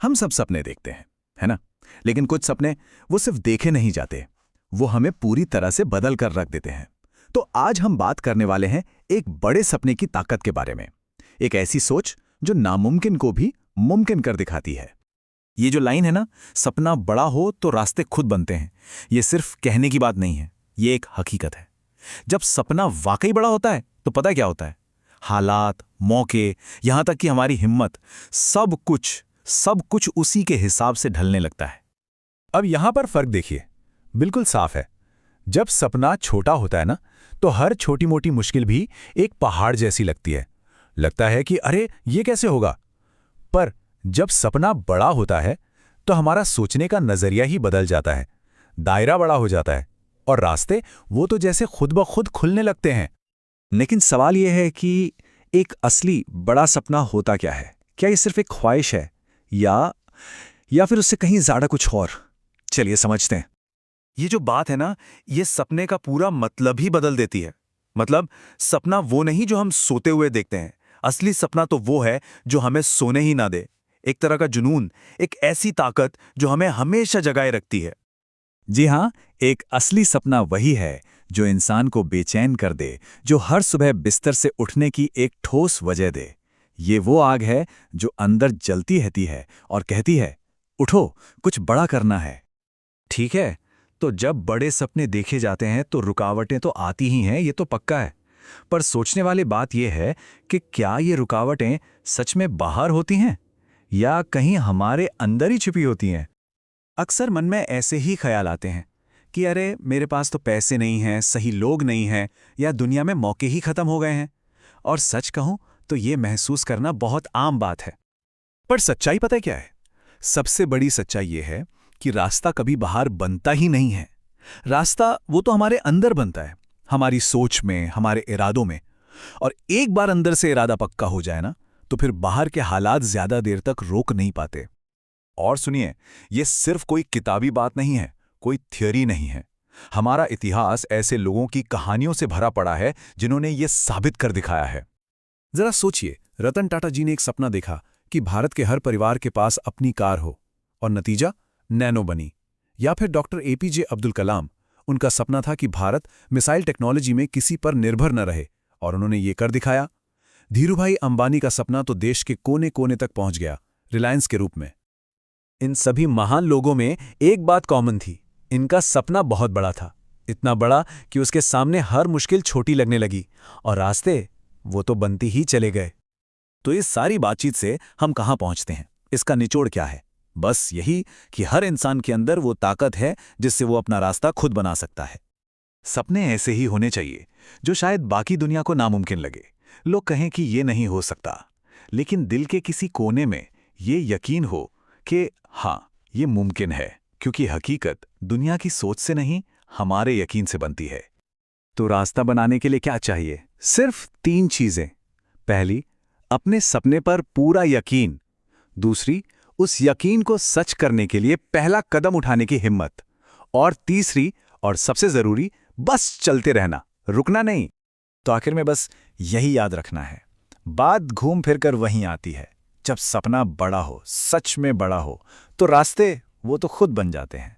हम सब सपने देखते हैं, है ना? लेकिन कुछ सपने वो सिर्फ देखे नहीं जाते, वो हमें पूरी तरह से बदल कर रख देते हैं। तो आज हम बात करने वाले हैं एक बड़े सपने की ताकत के बारे में। एक ऐसी सोच जो नामुमकिन को भी मुमकिन कर दिखाती है। ये जो लाइन है ना, सपना बड़ा हो तो रास्ते खुद बनते हैं, ये सिर्फ कहने की बात नहीं है, ये एक हकीकत है। जब सपना वाकई बड़ा होता है तो पता क्या होता है? हालात, मौके, यहां तक कि हमारी हिम्मत, सब कुछ उसी के हिसाब से ढलने लगता है। अब यहां पर फर्क देखिए, बिल्कुल साफ है। जब सपना छोटा होता है ना, तो हर छोटी मोटी मुश्किल भी एक पहाड़ जैसी लगती है। लगता है कि अरे ये कैसे होगा। पर जब सपना बड़ा होता है तो हमारा सोचने का नजरिया ही बदल जाता है, दायरा बड़ा हो जाता है और रास्ते वो तो जैसे खुद ब खुद खुलने लगते हैं। लेकिन सवाल यह है कि एक असली बड़ा सपना होता क्या है? क्या ये सिर्फ एक ख्वाहिश है या फिर उससे कहीं ज़्यादा कुछ और? चलिए समझते हैं। ये जो बात है ना, ये सपने का पूरा मतलब ही बदल देती है। मतलब सपना वो नहीं जो हम सोते हुए देखते हैं, असली सपना तो वो है जो हमें सोने ही ना दे। एक तरह का जुनून, एक ऐसी ताकत जो हमें हमेशा जगाए रखती है। जी हाँ, एक असली सपना वही है जो इंसान को बेचैन कर दे, जो हर सुबह बिस्तर से उठने की एक ठोस वजह दे। ये वो आग है जो अंदर जलती रहती है और कहती है, उठो, कुछ बड़ा करना है। ठीक है, तो जब बड़े सपने देखे जाते हैं तो रुकावटें तो आती ही हैं, ये तो पक्का है। पर सोचने वाली बात यह है कि क्या ये रुकावटें सच में बाहर होती हैं या कहीं हमारे अंदर ही छिपी होती हैं? अक्सर मन में ऐसे ही ख्याल आते हैं कि अरे मेरे पास तो पैसे नहीं हैं, सही लोग नहीं हैं, या दुनिया में मौके ही खत्म हो गए हैं। और सच कहूं तो ये महसूस करना बहुत आम बात है। पर सच्चाई पता है क्या है? सबसे बड़ी सच्चाई ये है कि रास्ता कभी बाहर बनता ही नहीं है। रास्ता वो तो हमारे अंदर बनता है, हमारी सोच में, हमारे इरादों में। और एक बार अंदर से इरादा पक्का हो जाए ना, तो फिर बाहर के हालात ज्यादा देर तक रोक नहीं पाते। और सुनिए, ये सिर्फ कोई किताबी बात नहीं है, कोई थ्योरी नहीं है। हमारा इतिहास ऐसे लोगों की कहानियों से भरा पड़ा है जिन्होंने ये साबित कर दिखाया है। जरा सोचिए, रतन टाटा जी ने एक सपना देखा कि भारत के हर परिवार के पास अपनी कार हो, और नतीजा नैनो बनी। या फिर डॉक्टर एपीजे अब्दुल कलाम, उनका सपना था कि भारत मिसाइल टेक्नोलॉजी में किसी पर निर्भर न रहे, और उन्होंने ये कर दिखाया। धीरूभाई अंबानी का सपना तो देश के कोने कोने तक पहुंच गया, रिलायंस के रूप में। इन सभी महान लोगों में एक बात कॉमन थी, इनका सपना बहुत बड़ा था, इतना बड़ा कि उसके सामने हर मुश्किल छोटी लगने लगी, और रास्ते वो तो बनती ही चले गए। तो इस सारी बातचीत से हम कहां पहुंचते हैं? इसका निचोड़ क्या है? बस यही कि हर इंसान के अंदर वो ताकत है जिससे वो अपना रास्ता खुद बना सकता है। सपने ऐसे ही होने चाहिए जो शायद बाकी दुनिया को नामुमकिन लगे, लोग कहें कि ये नहीं हो सकता, लेकिन दिल के किसी कोने में ये यकीन हो कि हाँ, ये मुमकिन है, क्योंकि हकीकत दुनिया की सोच से नहीं, हमारे यकीन से बनती है। तो रास्ता बनाने के लिए क्या चाहिए? सिर्फ 3 चीजें। पहली, अपने सपने पर पूरा यकीन। दूसरी, उस यकीन को सच करने के लिए पहला कदम उठाने की हिम्मत। और तीसरी और सबसे जरूरी, बस चलते रहना, रुकना नहीं। तो आखिर में बस यही याद रखना है, बात घूम फिर कर वहीं आती है। जब सपना बड़ा हो, सच में बड़ा हो, तो रास्ते वो तो खुद बन जाते हैं।